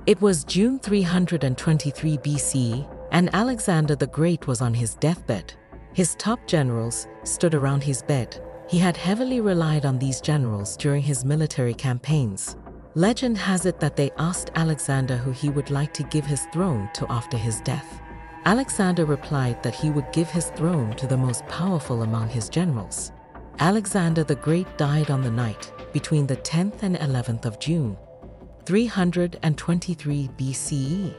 It was June 323 BCE, and Alexander the Great was on his deathbed. His top generals stood around his bed. He had heavily relied on these generals during his military campaigns. Legend has it that they asked Alexander who he would like to give his throne to after his death. Alexander replied that he would give his throne to the most powerful among his generals. Alexander the Great died on the night between the 10th and 11th of June, 323 BCE.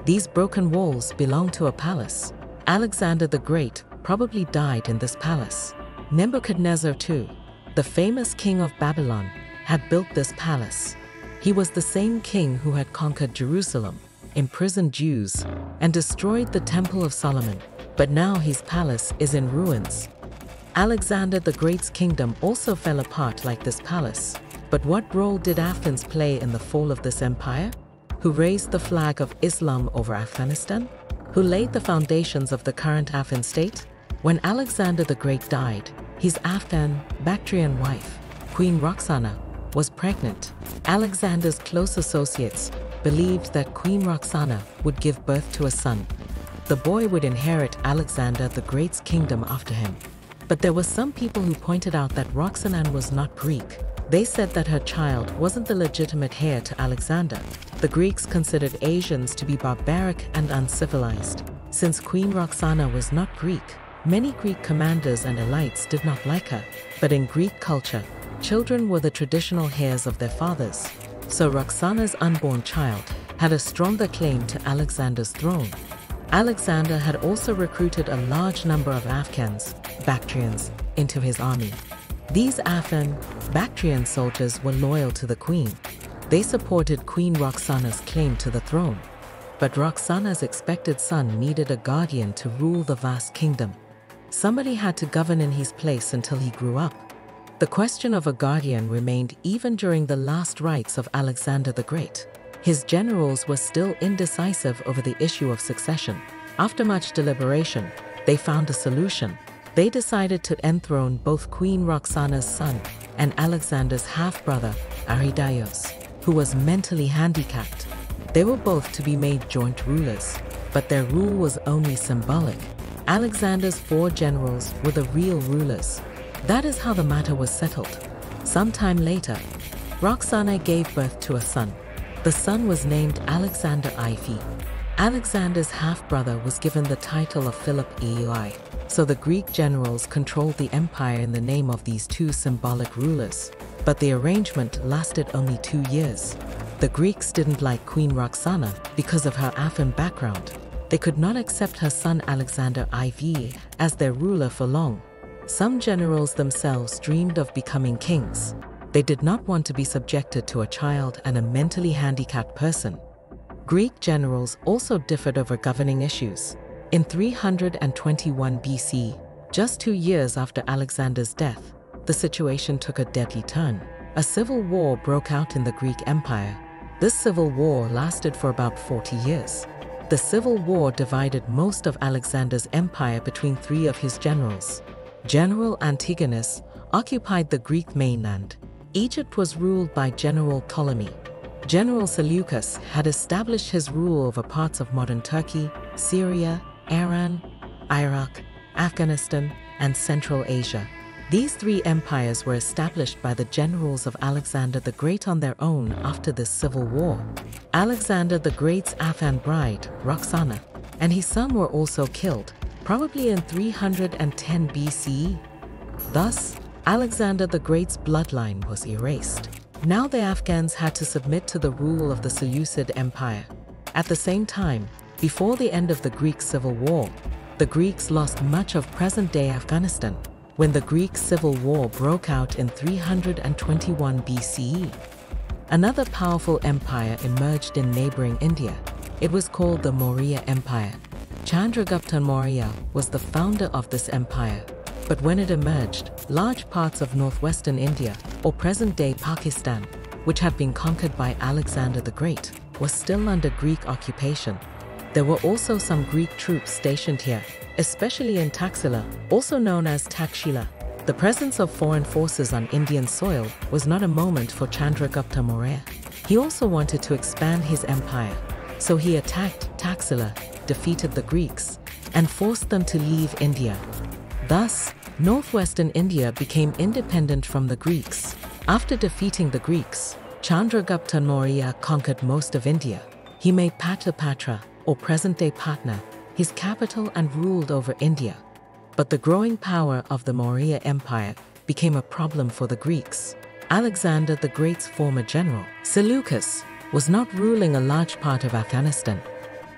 These broken walls belonged to a palace. Alexander the Great probably died in this palace. Nebuchadnezzar II, the famous king of Babylon, had built this palace. He was the same king who had conquered Jerusalem, imprisoned Jews, and destroyed the Temple of Solomon. But now his palace is in ruins. Alexander the Great's kingdom also fell apart like this palace. But what role did Athens play in the fall of this empire? Who raised the flag of Islam over Afghanistan? Who laid the foundations of the current Afghan state? When Alexander the Great died, his Afghan, Bactrian wife, Queen Roxana, was pregnant. Alexander's close associates believed that Queen Roxana would give birth to a son. The boy would inherit Alexander the Great's kingdom after him. But there were some people who pointed out that Roxana was not Greek. They said that her child wasn't the legitimate heir to Alexander. The Greeks considered Asians to be barbaric and uncivilized. Since Queen Roxana was not Greek, many Greek commanders and elites did not like her. But in Greek culture, children were the traditional heirs of their fathers. So Roxana's unborn child had a stronger claim to Alexander's throne. Alexander had also recruited a large number of Afghans, Bactrians, into his army. These Afghan, Bactrian soldiers were loyal to the queen. They supported Queen Roxana's claim to the throne. But Roxana's expected son needed a guardian to rule the vast kingdom. Somebody had to govern in his place until he grew up. The question of a guardian remained even during the last rites of Alexander the Great. His generals were still indecisive over the issue of succession. After much deliberation, they found a solution. They decided to enthrone both Queen Roxana's son and Alexander's half-brother, Arrhidaeus, who was mentally handicapped. They were both to be made joint rulers, but their rule was only symbolic. Alexander's 4 generals were the real rulers. That is how the matter was settled. Sometime later, Roxana gave birth to a son. The son was named Alexander IV. Alexander's half-brother was given the title of Philip Ei. So the Greek generals controlled the empire in the name of these 2 symbolic rulers. But the arrangement lasted only 2 years. The Greeks didn't like Queen Roxana because of her Afghan background. They could not accept her son Alexander IV as their ruler for long. Some generals themselves dreamed of becoming kings. They did not want to be subjected to a child and a mentally handicapped person. Greek generals also differed over governing issues. In 321 BC, just 2 years after Alexander's death, the situation took a deadly turn. A civil war broke out in the Greek Empire. This civil war lasted for about 40 years. The civil war divided most of Alexander's empire between 3 of his generals. General Antigonus occupied the Greek mainland. Egypt was ruled by General Ptolemy. General Seleucus had established his rule over parts of modern Turkey, Syria, Iran, Iraq, Afghanistan, and Central Asia. These 3 empires were established by the generals of Alexander the Great on their own after this civil war. Alexander the Great's Afghan bride, Roxana, and his son were also killed, probably in 310 BCE. Thus, Alexander the Great's bloodline was erased. Now the Afghans had to submit to the rule of the Seleucid Empire. At the same time, before the end of the Greek Civil War, the Greeks lost much of present-day Afghanistan. When the Greek Civil War broke out in 321 BCE, another powerful empire emerged in neighboring India. It was called the Maurya Empire. Chandragupta Maurya was the founder of this empire. But when it emerged, large parts of northwestern India, or present-day Pakistan, which had been conquered by Alexander the Great, was still under Greek occupation. There were also some Greek troops stationed here, especially in Taxila, also known as Takshila. The presence of foreign forces on Indian soil was not a moment for Chandragupta Maurya. He also wanted to expand his empire, so he attacked Taxila, defeated the Greeks, and forced them to leave India. Thus, northwestern India became independent from the Greeks. After defeating the Greeks, Chandragupta Maurya conquered most of India. He made Patapatra, or present-day Patna, his capital and ruled over India. But the growing power of the Maurya Empire became a problem for the Greeks. Alexander the Great's former general, Seleucus, was not ruling a large part of Afghanistan.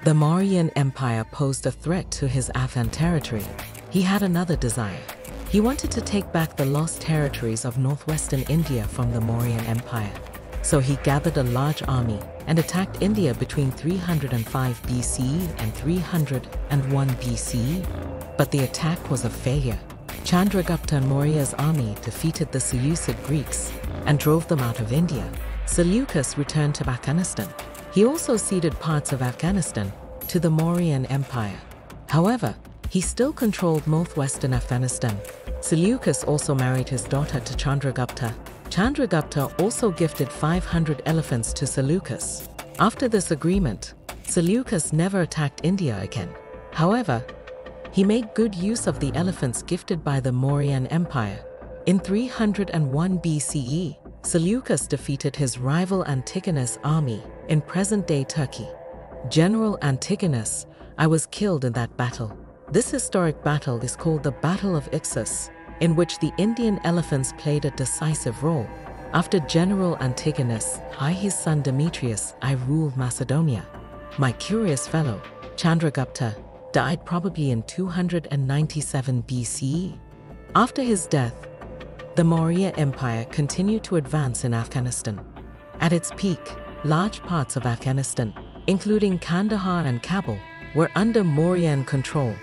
The Mauryan Empire posed a threat to his Afghan territory. He had another desire. He wanted to take back the lost territories of northwestern India from the Mauryan Empire. So he gathered a large army and attacked India between 305 BCE and 301 BCE. But the attack was a failure. Chandragupta Maurya's army defeated the Seleucid Greeks and drove them out of India. Seleucus returned to Afghanistan. He also ceded parts of Afghanistan to the Mauryan Empire. However, he still controlled northwestern Afghanistan. Seleucus also married his daughter to Chandragupta. Chandragupta also gifted 500 elephants to Seleucus. After this agreement, Seleucus never attacked India again. However, he made good use of the elephants gifted by the Mauryan Empire. In 301 BCE, Seleucus defeated his rival Antigonus' army in present-day Turkey. General Antigonus I was killed in that battle. This historic battle is called the Battle of Ixus, in which the Indian elephants played a decisive role. After General Antigonus, I, his son Demetrius, I ruled Macedonia. My curious fellow, Chandragupta, died probably in 297 BCE. After his death, the Maurya Empire continued to advance in Afghanistan. At its peak, large parts of Afghanistan, including Kandahar and Kabul, were under Mauryan control.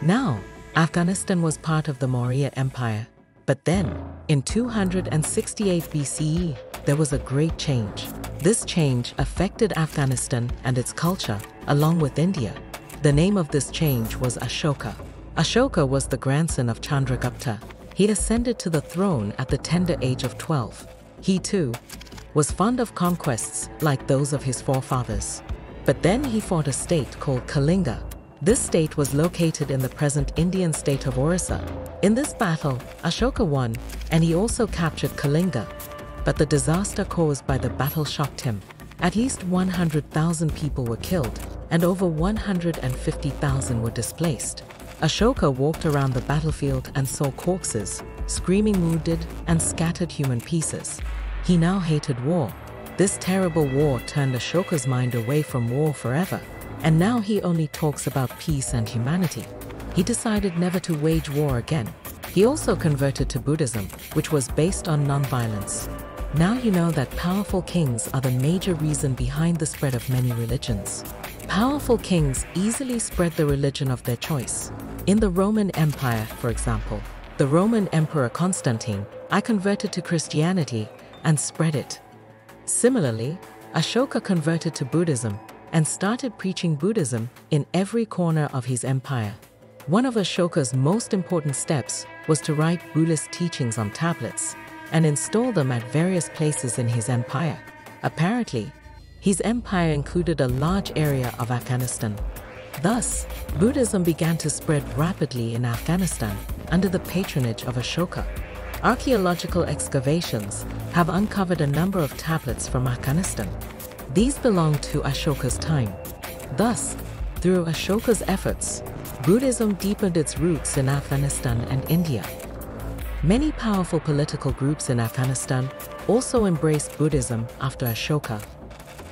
Now, Afghanistan was part of the Maurya Empire. But then, in 268 BCE, there was a great change. This change affected Afghanistan and its culture, along with India. The name of this change was Ashoka. Ashoka was the grandson of Chandragupta. He ascended to the throne at the tender age of 12. He too was fond of conquests like those of his forefathers. But then he fought a state called Kalinga. This state was located in the present Indian state of Orissa. In this battle, Ashoka won, and he also captured Kalinga. But the disaster caused by the battle shocked him. At least 100,000 people were killed, and over 150,000 were displaced. Ashoka walked around the battlefield and saw corpses, screaming wounded, and scattered human pieces. He now hated war. This terrible war turned Ashoka's mind away from war forever. And now he only talks about peace and humanity. He decided never to wage war again. He also converted to Buddhism, which was based on nonviolence. Now you know that powerful kings are the major reason behind the spread of many religions. Powerful kings easily spread the religion of their choice. In the Roman Empire, for example, the Roman Emperor Constantine, I converted to Christianity and spread it. Similarly, Ashoka converted to Buddhism and started preaching Buddhism in every corner of his empire. One of Ashoka's most important steps was to write Buddhist teachings on tablets and install them at various places in his empire. Apparently, his empire included a large area of Afghanistan. Thus, Buddhism began to spread rapidly in Afghanistan under the patronage of Ashoka. Archaeological excavations have uncovered a number of tablets from Afghanistan. These belong to Ashoka's time. Thus, through Ashoka's efforts, Buddhism deepened its roots in Afghanistan and India. Many powerful political groups in Afghanistan also embraced Buddhism after Ashoka.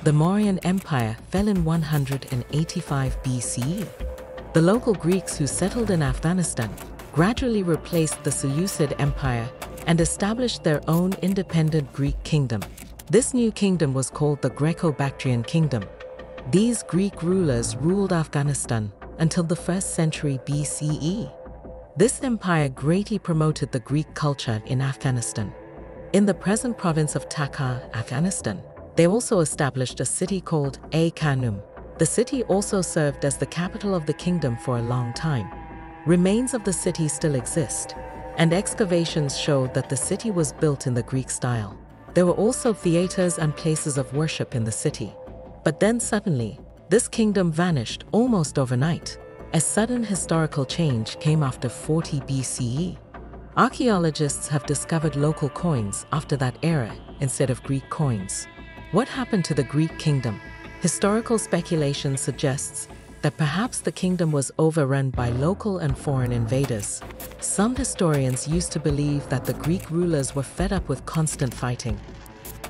The Mauryan Empire fell in 185 BCE. The local Greeks who settled in Afghanistan gradually replaced the Seleucid Empire and established their own independent Greek kingdom. This new kingdom was called the Greco-Bactrian Kingdom. These Greek rulers ruled Afghanistan until the 1st century BCE. This empire greatly promoted the Greek culture in Afghanistan. In the present province of Takhar, Afghanistan, they also established a city called Khanum. The city also served as the capital of the kingdom for a long time. Remains of the city still exist, and excavations show that the city was built in the Greek style. There were also theaters and places of worship in the city. But then suddenly, this kingdom vanished almost overnight. A sudden historical change came after 40 BCE. Archaeologists have discovered local coins after that era instead of Greek coins. What happened to the Greek kingdom? Historical speculation suggests that perhaps the kingdom was overrun by local and foreign invaders. Some historians used to believe that the Greek rulers were fed up with constant fighting.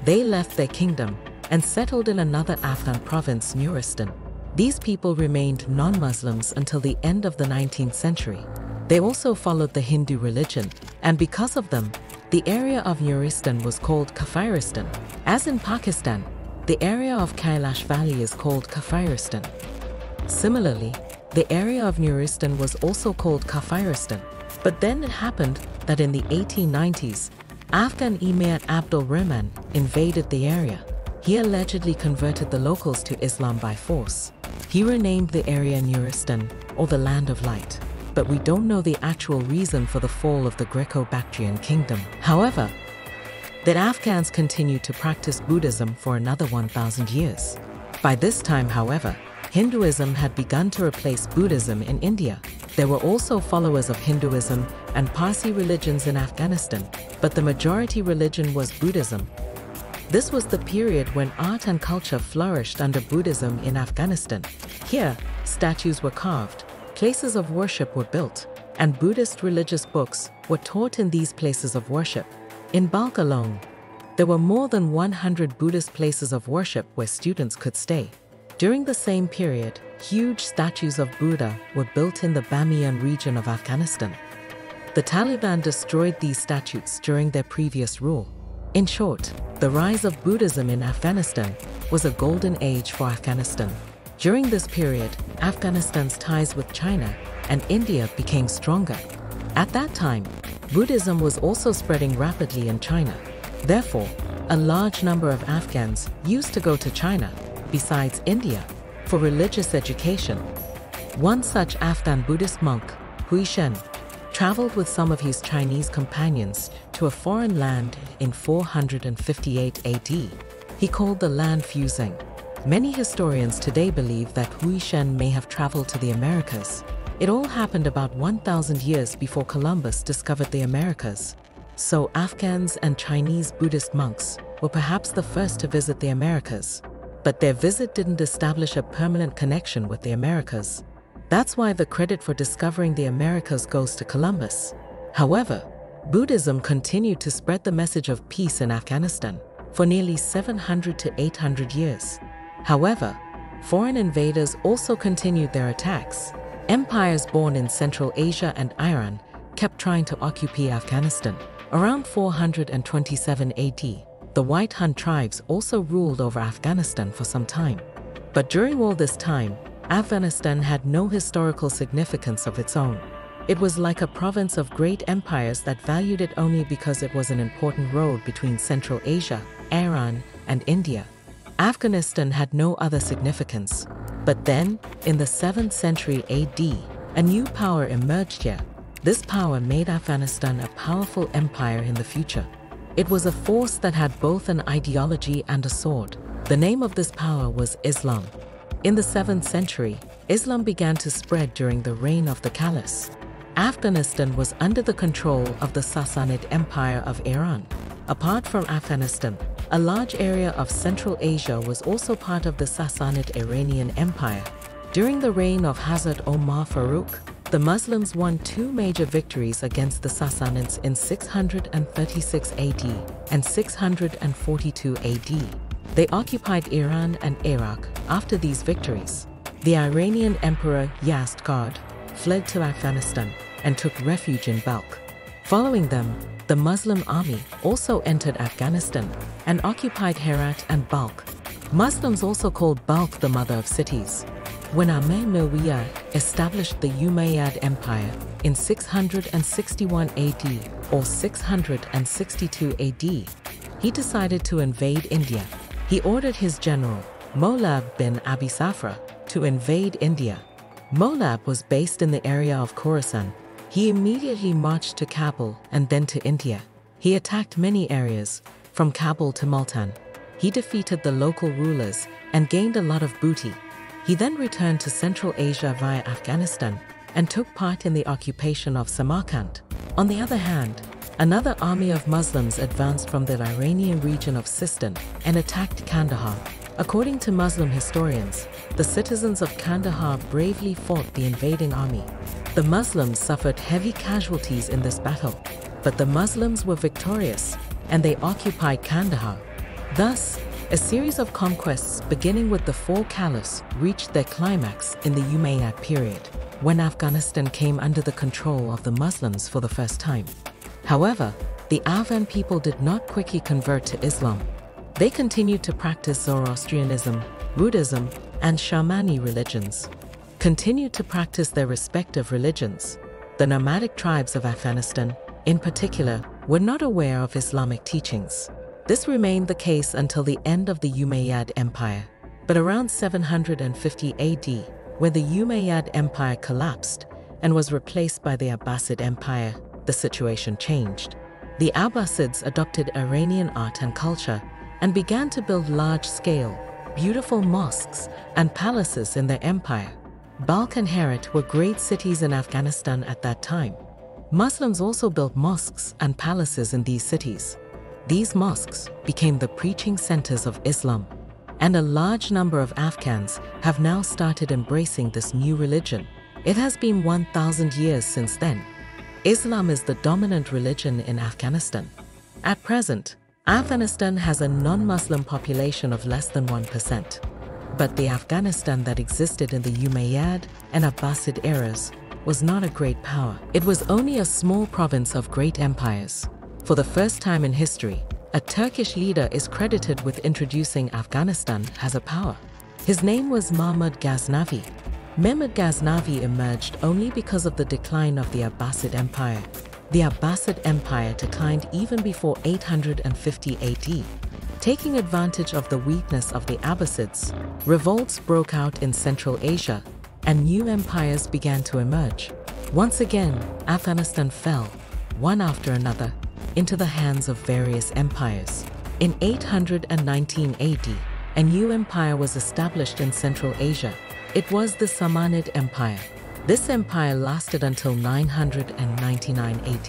They left their kingdom and settled in another Afghan province, Nuristan. These people remained non-Muslims until the end of the 19th century. They also followed the Hindu religion, and because of them, the area of Nuristan was called Kafiristan. As in Pakistan, the area of Kailash Valley is called Kafiristan. Similarly, the area of Nuristan was also called Kafiristan. But then it happened that in the 1890s, Afghan Emir Abdul Rahman invaded the area. He allegedly converted the locals to Islam by force. He renamed the area Nuristan, or the Land of Light. But we don't know the actual reason for the fall of the Greco-Bactrian kingdom. However, that Afghans continued to practice Buddhism for another 1,000 years. By this time, however, Hinduism had begun to replace Buddhism in India. There were also followers of Hinduism and Parsi religions in Afghanistan, but the majority religion was Buddhism. This was the period when art and culture flourished under Buddhism in Afghanistan. Here, statues were carved, places of worship were built, and Buddhist religious books were taught in these places of worship. In Balkh alone, there were more than 100 Buddhist places of worship where students could stay. During the same period, huge statues of Buddha were built in the Bamiyan region of Afghanistan. The Taliban destroyed these statues during their previous rule. In short, the rise of Buddhism in Afghanistan was a golden age for Afghanistan. During this period, Afghanistan's ties with China and India became stronger. At that time, Buddhism was also spreading rapidly in China. Therefore, a large number of Afghans used to go to China, besides India, for religious education. One such Afghan Buddhist monk, Hui Shen, traveled with some of his Chinese companions to a foreign land in 458 AD. He called the land Fuzheng. Many historians today believe that Hui Shen may have traveled to the Americas. It all happened about 1,000 years before Columbus discovered the Americas. So Afghans and Chinese Buddhist monks were perhaps the first to visit the Americas. But their visit didn't establish a permanent connection with the Americas. That's why the credit for discovering the Americas goes to Columbus. However, Buddhism continued to spread the message of peace in Afghanistan for nearly 700 to 800 years. However, foreign invaders also continued their attacks. Empires born in Central Asia and Iran kept trying to occupy Afghanistan. Around 427 AD, the White Han tribes also ruled over Afghanistan for some time. But during all this time, Afghanistan had no historical significance of its own. It was like a province of great empires that valued it only because it was an important road between Central Asia, Iran, and India. Afghanistan had no other significance. But then, in the 7th century AD, a new power emerged here. This power made Afghanistan a powerful empire in the future. It was a force that had both an ideology and a sword. The name of this power was Islam. In the 7th century, Islam began to spread during the reign of the caliphs. Afghanistan was under the control of the Sassanid Empire of Iran. Apart from Afghanistan, a large area of Central Asia was also part of the Sassanid Iranian Empire. During the reign of Hazrat Omar Farooq, the Muslims won two major victories against the Sassanids in 636 AD and 642 AD. They occupied Iran and Iraq after these victories. The Iranian Emperor Yazdgerd fled to Afghanistan and took refuge in Balkh. Following them, the Muslim army also entered Afghanistan and occupied Herat and Balkh. Muslims also called Balkh the mother of cities. When Mehmud established the Umayyad Empire in 661 AD or 662 AD, he decided to invade India. He ordered his general, Molab bin Abi Safra, to invade India. Molab was based in the area of Khorasan. He immediately marched to Kabul and then to India. He attacked many areas, from Kabul to Multan. He defeated the local rulers and gained a lot of booty. He then returned to Central Asia via Afghanistan and took part in the occupation of Samarkand. On the other hand, another army of Muslims advanced from the Iranian region of Sistan and attacked Kandahar. According to Muslim historians, the citizens of Kandahar bravely fought the invading army. The Muslims suffered heavy casualties in this battle, but the Muslims were victorious and they occupied Kandahar. Thus, a series of conquests beginning with the four caliphs reached their climax in the Umayyad period, when Afghanistan came under the control of the Muslims for the first time. However, the Afghan people did not quickly convert to Islam. They continued to practice Zoroastrianism, Buddhism, and Shamani religions. Continued to practice their respective religions. The nomadic tribes of Afghanistan, in particular, were not aware of Islamic teachings. This remained the case until the end of the Umayyad Empire. But around 750 AD, when the Umayyad Empire collapsed and was replaced by the Abbasid Empire, the situation changed. The Abbasids adopted Iranian art and culture and began to build large-scale, beautiful mosques and palaces in their empire. Balkh and Herat were great cities in Afghanistan at that time. Muslims also built mosques and palaces in these cities. These mosques became the preaching centers of Islam, and a large number of Afghans have now started embracing this new religion. It has been 1,000 years since then. Islam is the dominant religion in Afghanistan. At present, Afghanistan has a non-Muslim population of less than 1%. But the Afghanistan that existed in the Umayyad and Abbasid eras was not a great power. It was only a small province of great empires. For the first time in history, a Turkish leader is credited with introducing Afghanistan as a power. His name was Mehmud Ghaznavid. Mehmud Ghaznavid emerged only because of the decline of the Abbasid Empire. The Abbasid Empire declined even before 850 AD. Taking advantage of the weakness of the Abbasids, revolts broke out in Central Asia, and new empires began to emerge. Once again, Afghanistan fell, one after another, into the hands of various empires. In 819 AD, a new empire was established in Central Asia. It was the Samanid Empire. This empire lasted until 999 AD.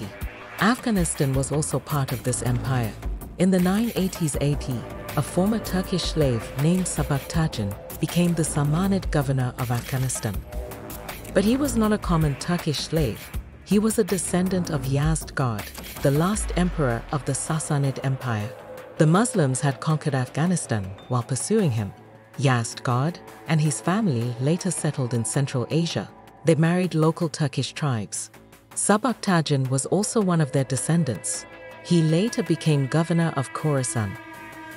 Afghanistan was also part of this empire. In the 980s AD, a former Turkish slave named Sabaktajan became the Samanid governor of Afghanistan. But he was not a common Turkish slave. He was a descendant of Yazdgerd, the last emperor of the Sassanid Empire. The Muslims had conquered Afghanistan while pursuing him. Yazdgerd and his family later settled in Central Asia. They married local Turkish tribes. Sabaktajan was also one of their descendants. He later became governor of Khorasan.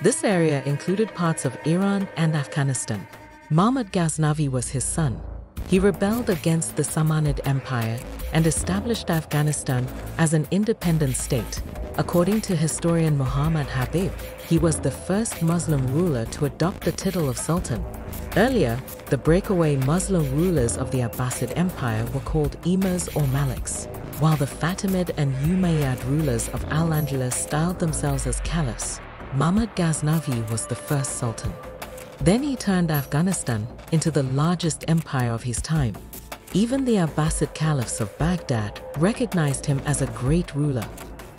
This area included parts of Iran and Afghanistan. Mehmud Ghaznavid was his son. He rebelled against the Samanid Empire and established Afghanistan as an independent state. According to historian Muhammad Habib, he was the first Muslim ruler to adopt the title of Sultan. Earlier, the breakaway Muslim rulers of the Abbasid Empire were called Emirs or Maliks, while the Fatimid and Umayyad rulers of Al-Andalus styled themselves as caliphs. Mehmud Ghaznavid was the first sultan. Then he turned Afghanistan into the largest empire of his time. Even the Abbasid caliphs of Baghdad recognized him as a great ruler.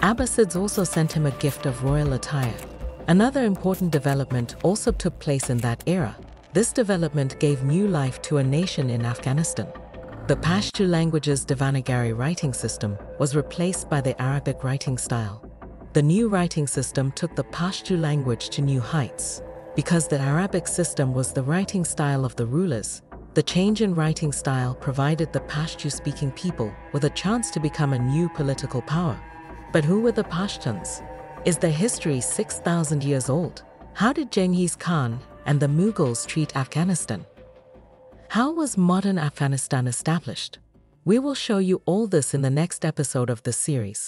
Abbasids also sent him a gift of royal attire. Another important development also took place in that era. This development gave new life to a nation in Afghanistan. The Pashto language's Devanagari writing system was replaced by the Arabic writing style. The new writing system took the Pashto language to new heights. Because the Arabic system was the writing style of the rulers, the change in writing style provided the Pashto-speaking people with a chance to become a new political power. But who were the Pashtuns? Is their history 6,000 years old? How did Genghis Khan and the Mughals treat Afghanistan? How was modern Afghanistan established? We will show you all this in the next episode of this series.